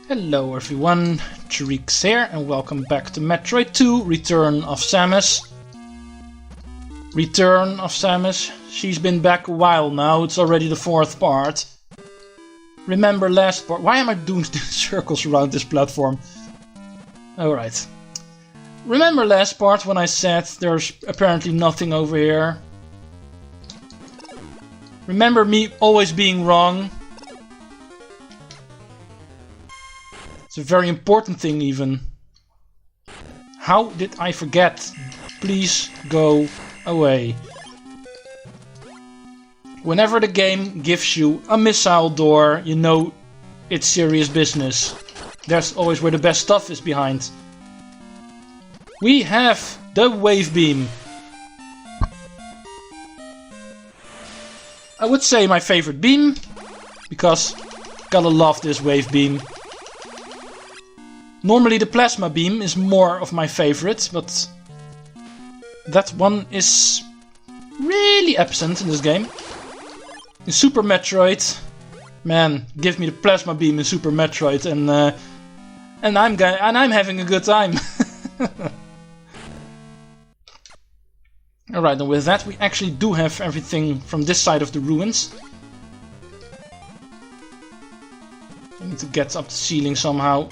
Hello everyone, Treecks here and welcome back to Metroid 2, Return of Samus. Return of Samus. She's been back a while now, it's already the 4th part. Remember last part... Why am I doing circles around this platform? Alright. Remember last part when I said there's apparently nothing over here? Remember me always being wrong? It's a very important thing even. How did I forget? Please go away. Whenever the game gives you a missile door, you know it's serious business. That's always where the best stuff is behind. We have the wave beam. I would say my favorite beam, because gotta love this wave beam. Normally the plasma beam is more of my favorite, but that one is really absent in this game. In Super Metroid, man, give me the plasma beam in Super Metroid, and I'm having a good time. Alright, and with that we actually do have everything from this side of the ruins. I need to get up the ceiling somehow.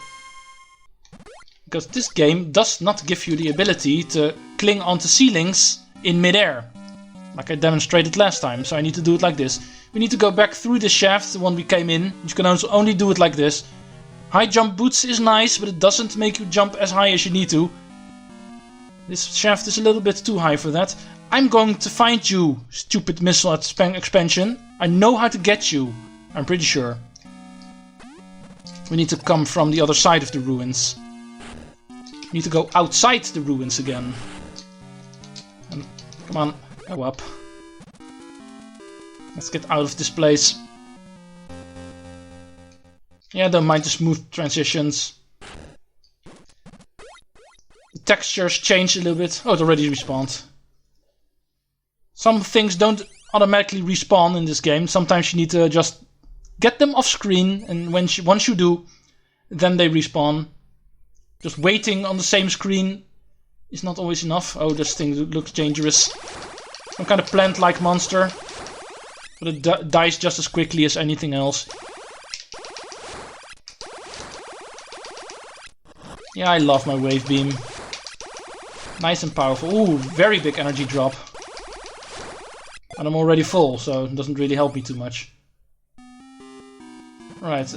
Because this game does not give you the ability to cling onto ceilings in midair. Like I demonstrated last time, so I need to do it like this. We need to go back through the shaft, the one we came in. You can also only do it like this. High jump boots is nice, but it doesn't make you jump as high as you need to. This shaft is a little bit too high for that. I'm going to find you, stupid missile expansion. I know how to get you, I'm pretty sure. We need to come from the other side of the ruins. We need to go outside the ruins again. And come on, go up. Let's get out of this place. Yeah, don't mind the smooth transitions. The textures change a little bit. Oh, it already respawned. Some things don't automatically respawn in this game. Sometimes you need to just get them off screen, and once you do, then they respawn. Just waiting on the same screen is not always enough. Oh, this thing looks dangerous. Some kind of plant-like monster. But it dies just as quickly as anything else. Yeah, I love my wave beam. Nice and powerful. Ooh, very big energy drop. And I'm already full, so it doesn't really help me too much. Right,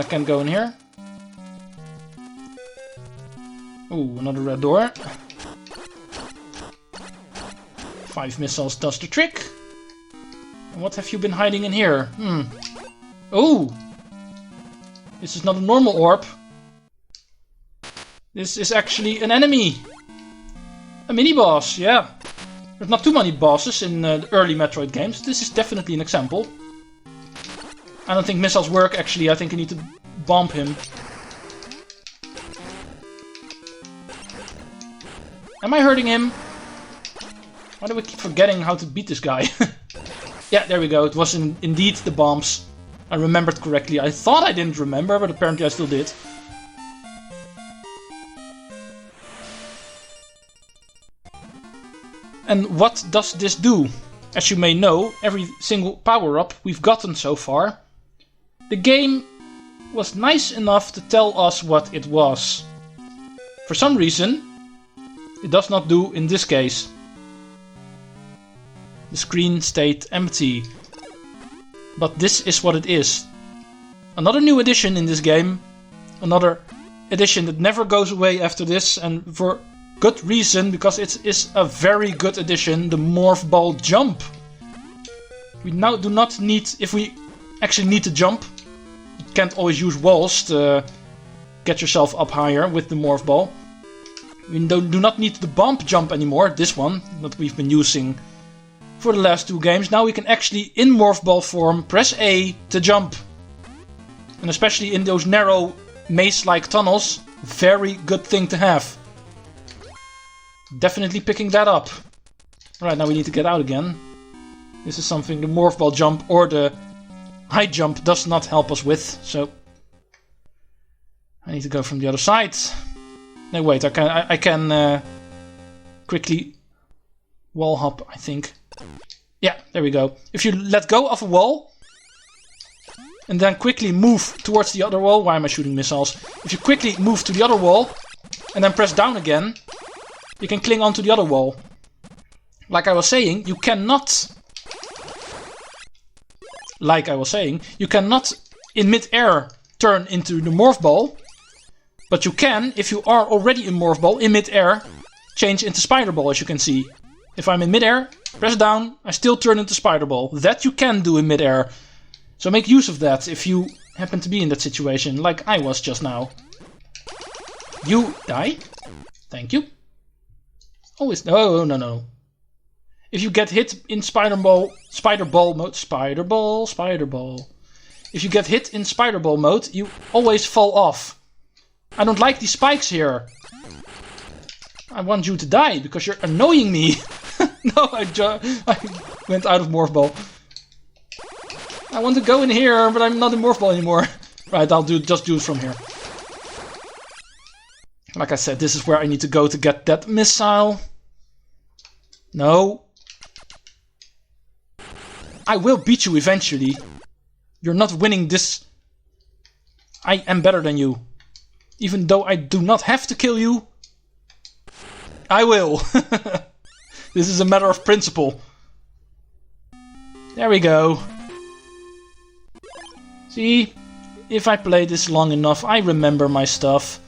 can't go in here. Ooh, another red door. 5 missiles does the trick. And what have you been hiding in here? Oh! This is not a normal orb. This is actually an enemy. A mini-boss, yeah. There's not too many bosses in the early Metroid games. This is definitely an example. I don't think missiles work actually. I think I need to bomb him. Am I hurting him? Why do we keep forgetting how to beat this guy? Yeah, there we go. It was indeed the bombs. I remembered correctly. I thought I didn't remember, but apparently I still did. And what does this do? As you may know, every single power-up we've gotten so far, the game was nice enough to tell us what it was. For some reason, it does not do in this case. The screen stayed empty. But this is what it is. Another new addition in this game. Another addition that never goes away after this, and for good reason, because it is a very good addition, the Morph Ball jump. We now do not need, if we actually need to jump, you can't always use walls to get yourself up higher with the Morph Ball. We do not need the bump jump anymore, this one, that we've been using for the last 2 games. Now we can actually, in Morph Ball form, press A to jump. And especially in those narrow maze-like tunnels, very good thing to have. Definitely picking that up. Right, now we need to get out again. This is something the Morph Ball jump or the high jump does not help us with, so I need to go from the other side. No, wait, I can quickly wall hop, I think. Yeah, there we go. If you let go of a wall and then quickly move towards the other wall. Why am I shooting missiles? If you quickly move to the other wall and then press down again, you can cling onto the other wall. Like I was saying, you cannot in mid-air turn into the morph ball. But you can, if you are already in morph ball, in mid-air, change into spider ball, as you can see. If I'm in mid-air, press down, I still turn into spider ball. That you can do in mid-air. So make use of that if you happen to be in that situation, like I was just now. You die. Thank you. Always, no. If you get hit in spider ball mode, If you get hit in spider ball mode, you always fall off. I don't like these spikes here. I want you to die because you're annoying me. No, I went out of morph ball. I want to go in here, but I'm not in morph ball anymore. Right, I'll just do it from here. Like I said, this is where I need to go to get that missile. No. I will beat you eventually. You're not winning this. I am better than you. Even though I do not have to kill you, I will. This is a matter of principle. There we go. See, if I play this long enough, I remember my stuff.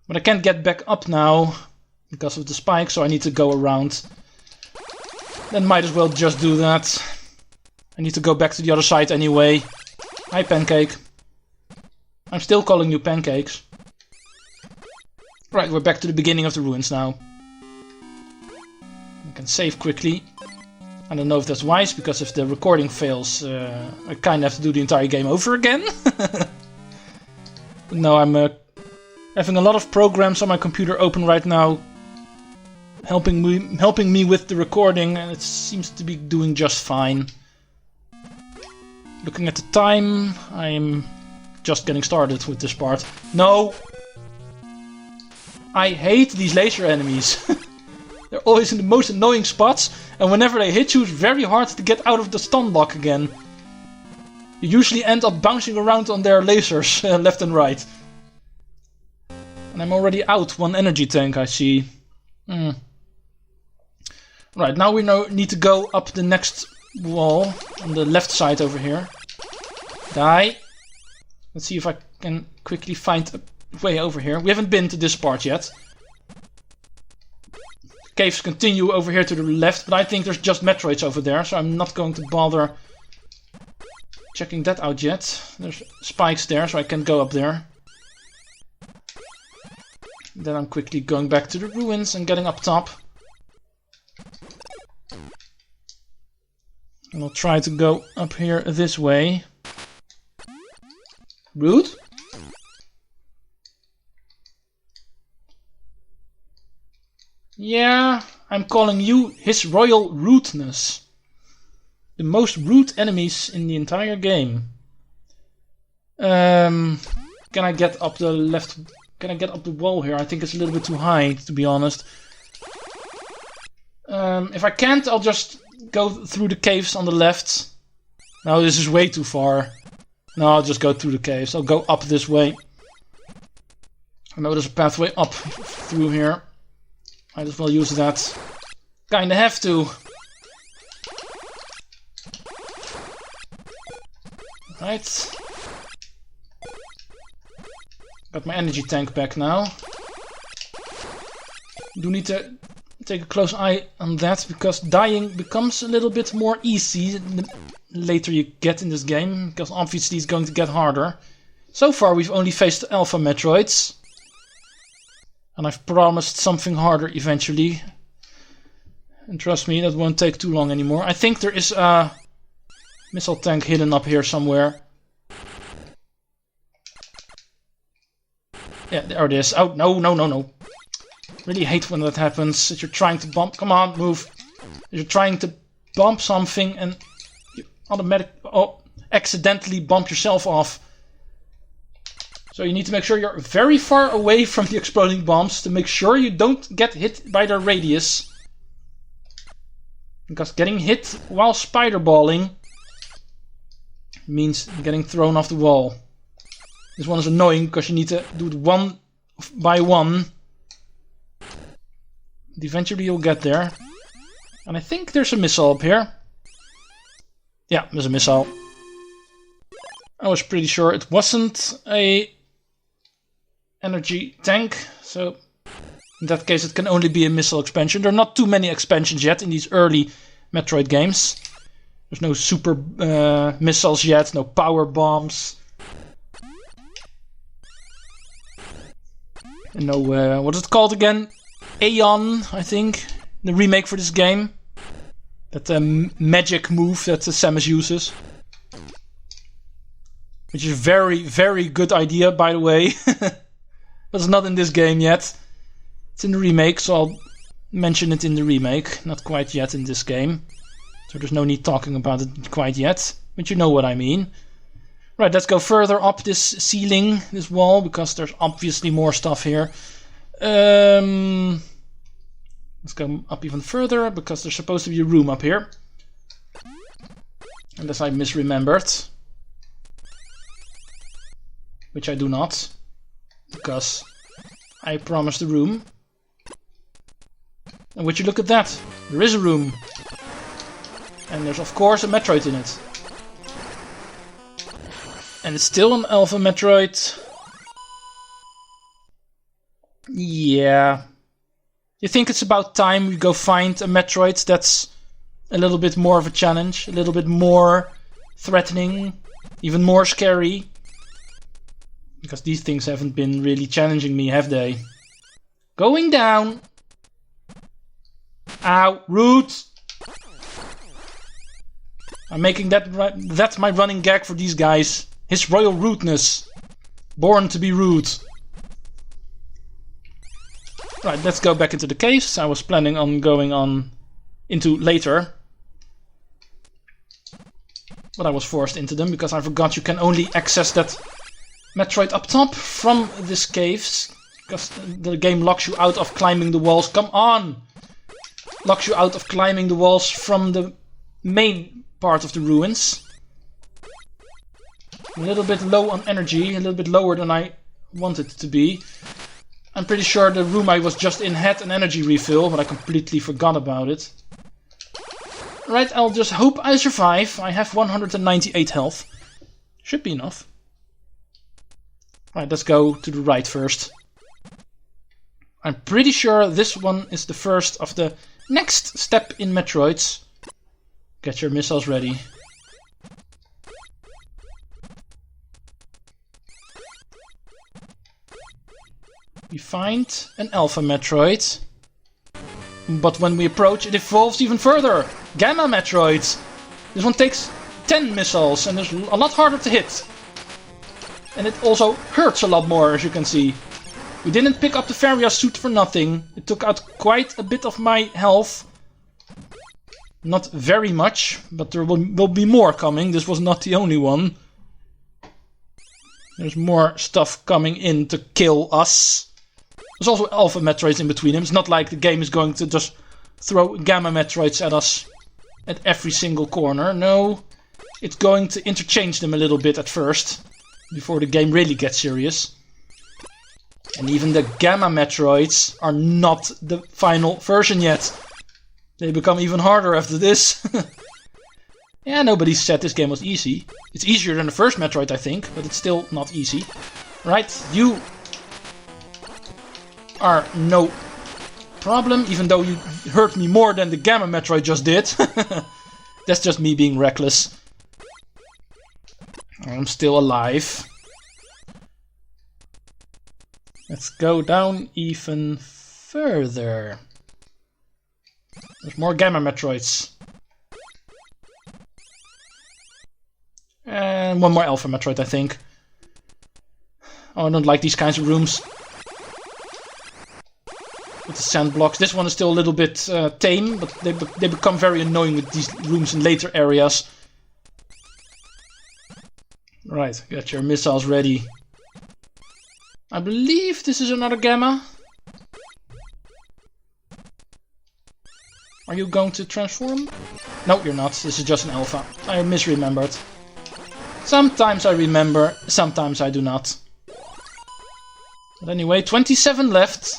But I can't get back up now because of the spike, so I need to go around. Then might as well just do that. I need to go back to the other side anyway. Hi, Pancake. I'm still calling you Pancakes. Right, we're back to the beginning of the ruins now. I can save quickly. I don't know if that's wise, because if the recording fails, I kind of have to do the entire game over again. No, I'm having a lot of programs on my computer open right now, helping me with the recording, and it seems to be doing just fine. Looking at the time, I'm just getting started with this part. No! I hate these laser enemies. They're always in the most annoying spots, and whenever they hit you, it's very hard to get out of the stun lock again. You usually end up bouncing around on their lasers, left and right. And I'm already out 1 energy tank, I see. Right, now we need to go up the next wall, on the left side over here. Die. Let's see if I can quickly find a way over here. We haven't been to this part yet. Caves continue over here to the left, but I think there's just Metroids over there, so I'm not going to bother checking that out yet. There's spikes there, so I can go up there. Then I'm quickly going back to the ruins and getting up top. And I'll try to go up here this way. Rude? Yeah, I'm calling you His Royal Rudeness. The most rude enemies in the entire game. Can I get up the left? Can I get up the wall here? I think it's a little bit too high, to be honest. If I can't, I'll just go through the caves on the left. No, this is way too far. No, I'll just go through the caves. I'll go up this way. I know there's a pathway up through here. Might as well use that. Kinda have to. Right. Got my energy tank back now. Do need to take a close eye on that, because dying becomes a little bit more easy the later you get in this game, because obviously it's going to get harder. So far we've only faced Alpha Metroids. And I've promised something harder eventually. And trust me, that won't take too long anymore. I think there is a missile tank hidden up here somewhere. Yeah, there it is. Oh, no. Really hate when that happens. That you're trying to bump. Come on, move. You're trying to bump something and you accidentally bump yourself off. So you need to make sure you're very far away from the exploding bombs to make sure you don't get hit by their radius. Because getting hit while spiderballing means getting thrown off the wall. This one is annoying because you need to do it one by one. And eventually you'll get there. And I think there's a missile up here. Yeah, there's a missile. I was pretty sure it wasn't a energy tank, so in that case it can only be a missile expansion. There are not too many expansions yet in these early Metroid games. There's no super missiles yet, no power bombs. And no, what is it called again? Aeon, I think, the remake for this game. That magic move that Samus uses. Which is a very, very good idea, by the way. But it's not in this game yet. It's in the remake, so I'll mention it in the remake. Not quite yet in this game. So there's no need talking about it quite yet. But you know what I mean. Right, let's go further up this ceiling, this wall, because there's obviously more stuff here. Let's go up even further, because there's supposed to be a room up here. Unless I misremembered. Which I do not. Because I promised a room. And would you look at that? There is a room. And there's of course a Metroid in it. And it's still an Alpha Metroid. Yeah. You think it's about time we go find a Metroid that's a little bit more of a challenge, a little bit more threatening, even more scary? Because these things haven't been really challenging me, have they? Going down! Ow, rude! I'm making that's my running gag for these guys. His royal rudeness. Born to be rude. Right, let's go back into the caves. I was planning on going on into later. But I was forced into them because I forgot you can only access that Metroid up top from these caves. Because the game locks you out of climbing the walls. Come on! Locks you out of climbing the walls from the main part of the ruins. A little bit low on energy, a little bit lower than I wanted it to be. I'm pretty sure the room I was just in had an energy refill, but I completely forgot about it. Right, I'll just hope I survive. I have 198 health. Should be enough. Right, let's go to the right first. I'm pretty sure this one is the first of the next step in Metroids. Get your missiles ready. We find an Alpha Metroid. But when we approach, it evolves even further. Gamma Metroids. This one takes 10 missiles and is a lot harder to hit. And it also hurts a lot more, as you can see. We didn't pick up the Varia suit for nothing. It took out quite a bit of my health. Not very much, but there will be more coming. This was not the only one. There's more stuff coming in to kill us. There's also Alpha Metroids in between them. It's not like the game is going to just throw Gamma Metroids at us at every single corner. No, it's going to interchange them a little bit at first, before the game really gets serious. And even the Gamma Metroids are not the final version yet. They become even harder after this. Yeah, nobody said this game was easy. It's easier than the first Metroid, I think, but it's still not easy. Right, you are no problem, even though you hurt me more than the Gamma Metroid just did. That's just me being reckless. I'm still alive. Let's go down even further. There's more Gamma Metroids. And one more Alpha Metroid, I think. Oh, I don't like these kinds of rooms. With the sand blocks. This one is still a little bit tame, but they become very annoying with these rooms in later areas. Right, get your missiles ready. I believe this is another Gamma. Are you going to transform? No, you're not. This is just an Alpha. I misremembered. Sometimes I remember, sometimes I do not. But anyway, 27 left.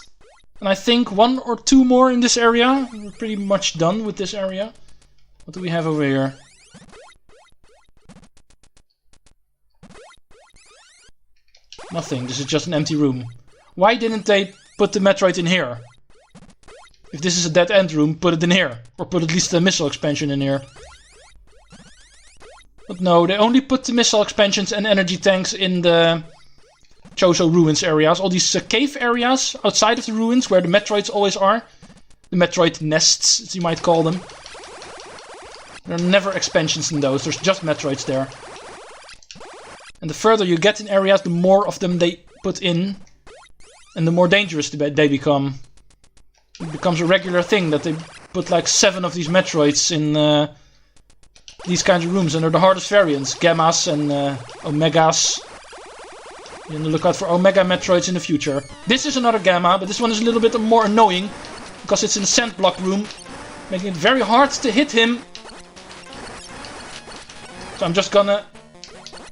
And I think 1 or 2 more in this area. We're pretty much done with this area. What do we have over here? Nothing. This is just an empty room. Why didn't they put the Metroid in here? If this is a dead end room, put it in here. Or put at least the missile expansion in here. But no, they only put the missile expansions and energy tanks in the Chozo ruins areas. All these cave areas outside of the ruins where the Metroids always are. The Metroid nests, as you might call them. There are never expansions in those. There's just Metroids there. And the further you get in areas, the more of them they put in. And the more dangerous they become. It becomes a regular thing that they put like 7 of these Metroids in these kinds of rooms. And they're the hardest variants. Gammas and Omegas. Be on the lookout for Omega Metroids in the future. This is another Gamma, but this one is a little bit more annoying. Because it's in a sand block room. Making it very hard to hit him. So I'm just gonna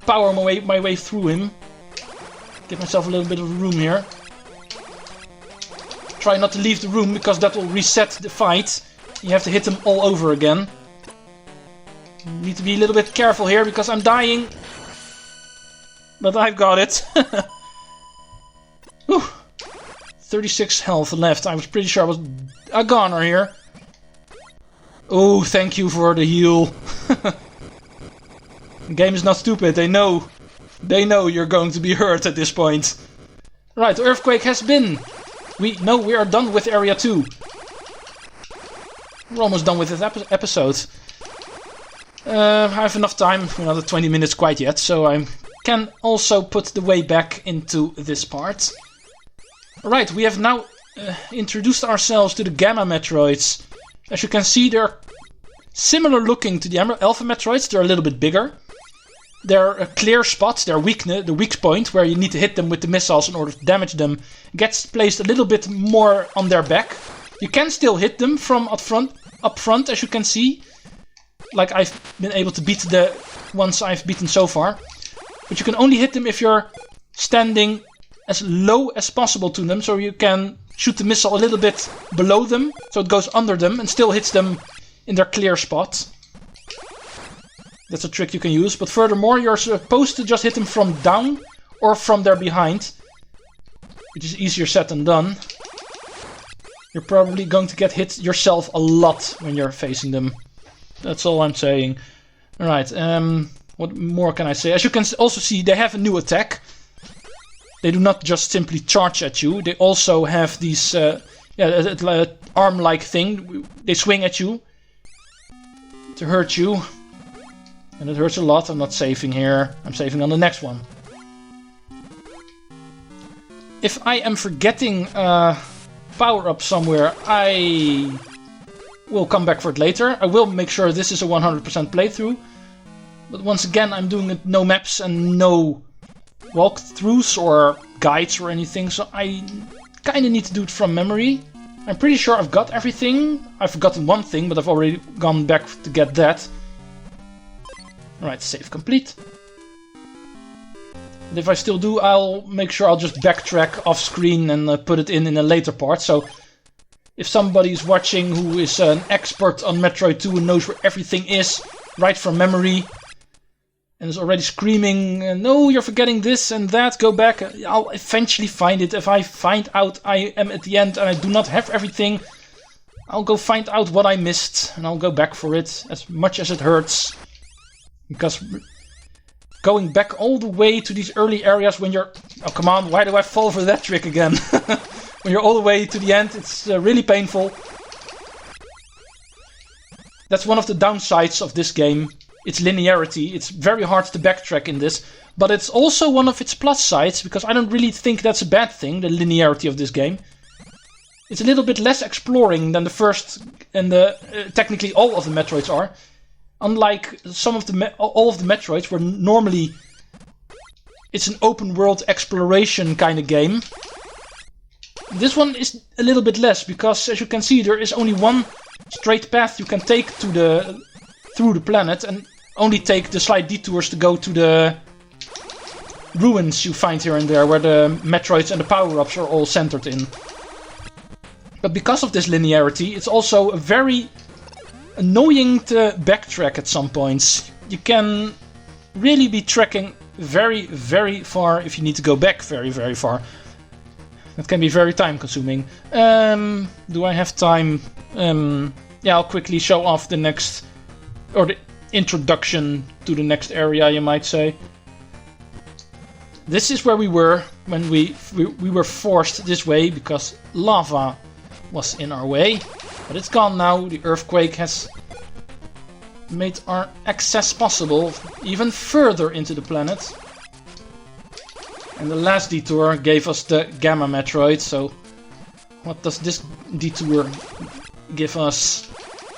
power my way through him. Give myself a little bit of room here. Try not to leave the room, because that will reset the fight. You have to hit them all over again. Need to be a little bit careful here, because I'm dying. But I've got it. Whew. 36 health left. I was pretty sure I was a goner here. Oh, thank you for the heal. The game is not stupid. They know you're going to be hurt at this point. Right, the earthquake has been. We are done with area 2. We're almost done with this episode. I have enough time, another 20 minutes quite yet, so I can also put the way back into this part. Right, we have now introduced ourselves to the Gamma Metroids. As you can see, they're similar looking to the Alpha Metroids. They're a little bit bigger. They're clear spots. Their the weak point, where you need to hit them with the missiles in order to damage them, gets placed a little bit more on their back. You can still hit them from up front, as you can see. Like I've been able to beat the ones I've beaten so far. But you can only hit them if you're standing as low as possible to them, so you can shoot the missile a little bit below them, so it goes under them and still hits them in their clear spot. That's a trick you can use, but furthermore you're supposed to just hit them from down or from their behind, which is easier said than done. You're probably going to get hit yourself a lot when you're facing them. That's all I'm saying. Alright, what more can I say? As you can also see, they have a new attack. They do not just simply charge at you. They also have these arm-like thing. They swing at you to hurt you. And it hurts a lot. I'm not saving here. I'm saving on the next one. If I am forgetting power-up somewhere, I will come back for it later. I will make sure this is a 100% playthrough. But once again, I'm doing it no maps and no walkthroughs or guides or anything, so I kind of need to do it from memory. I'm pretty sure I've got everything. I've forgotten one thing, but I've already gone back to get that. Alright, save complete. And if I still do, I'll make sure I'll just backtrack off screen and put it in a later part. So if somebody's watching who is an expert on Metroid 2 and knows where everything is, right from memory, and is already screaming, no, you're forgetting this and that, go back, I'll eventually find it. If I find out I am at the end and I do not have everything, I'll go find out what I missed and I'll go back for it, as much as it hurts. Because going back all the way to these early areas when you're... Oh, come on, why do I fall for that trick again? When you're all the way to the end, it's really painful. That's one of the downsides of this game. Its linearity. It's very hard to backtrack in this. But it's also one of its plus sides, because I don't really think that's a bad thing, the linearity of this game. It's a little bit less exploring than the first and technically all of the Metroids are. Unlike some of all of the Metroids, where normally it's an open world exploration kind of game. This one is a little bit less, because as you can see there is only one straight path you can take through the planet, and only take the slight detours to go to the ruins you find here and there, where the Metroids and the power-ups are all centered in. But because of this linearity, it's also very annoying to backtrack at some points. You can really be trekking very, very far if you need to go back very, very far. That can be very time consuming. Do I have time? Yeah, I'll quickly show off the next, or the introduction to the next area, you might say. This is where we were when we were forced this way because lava was in our way. But it's gone now. The earthquake has made our access possible even further into the planet. And the last detour gave us the Gamma Metroid, so what does this detour give us?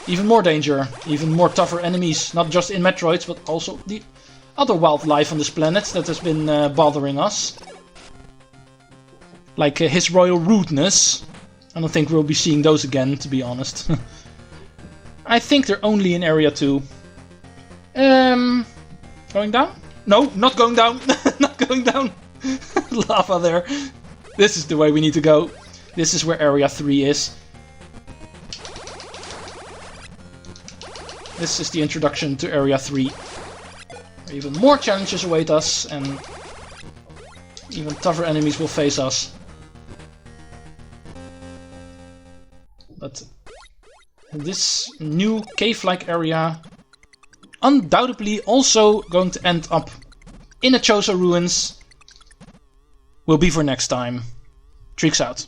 Even more danger, even more tougher enemies, not just in Metroids, but also the other wildlife on this planet that has been bothering us. Like his royal rudeness. I don't think we'll be seeing those again, to be honest. I think they're only in Area 2. Going down? No, not going down. Not going down. Lava there. This is the way we need to go. This is where Area 3 is. This is the introduction to Area 3. Where even more challenges await us and even tougher enemies will face us. But this new cave-like area undoubtedly also going to end up in the Chozo ruins. Will be for next time. Treecks out.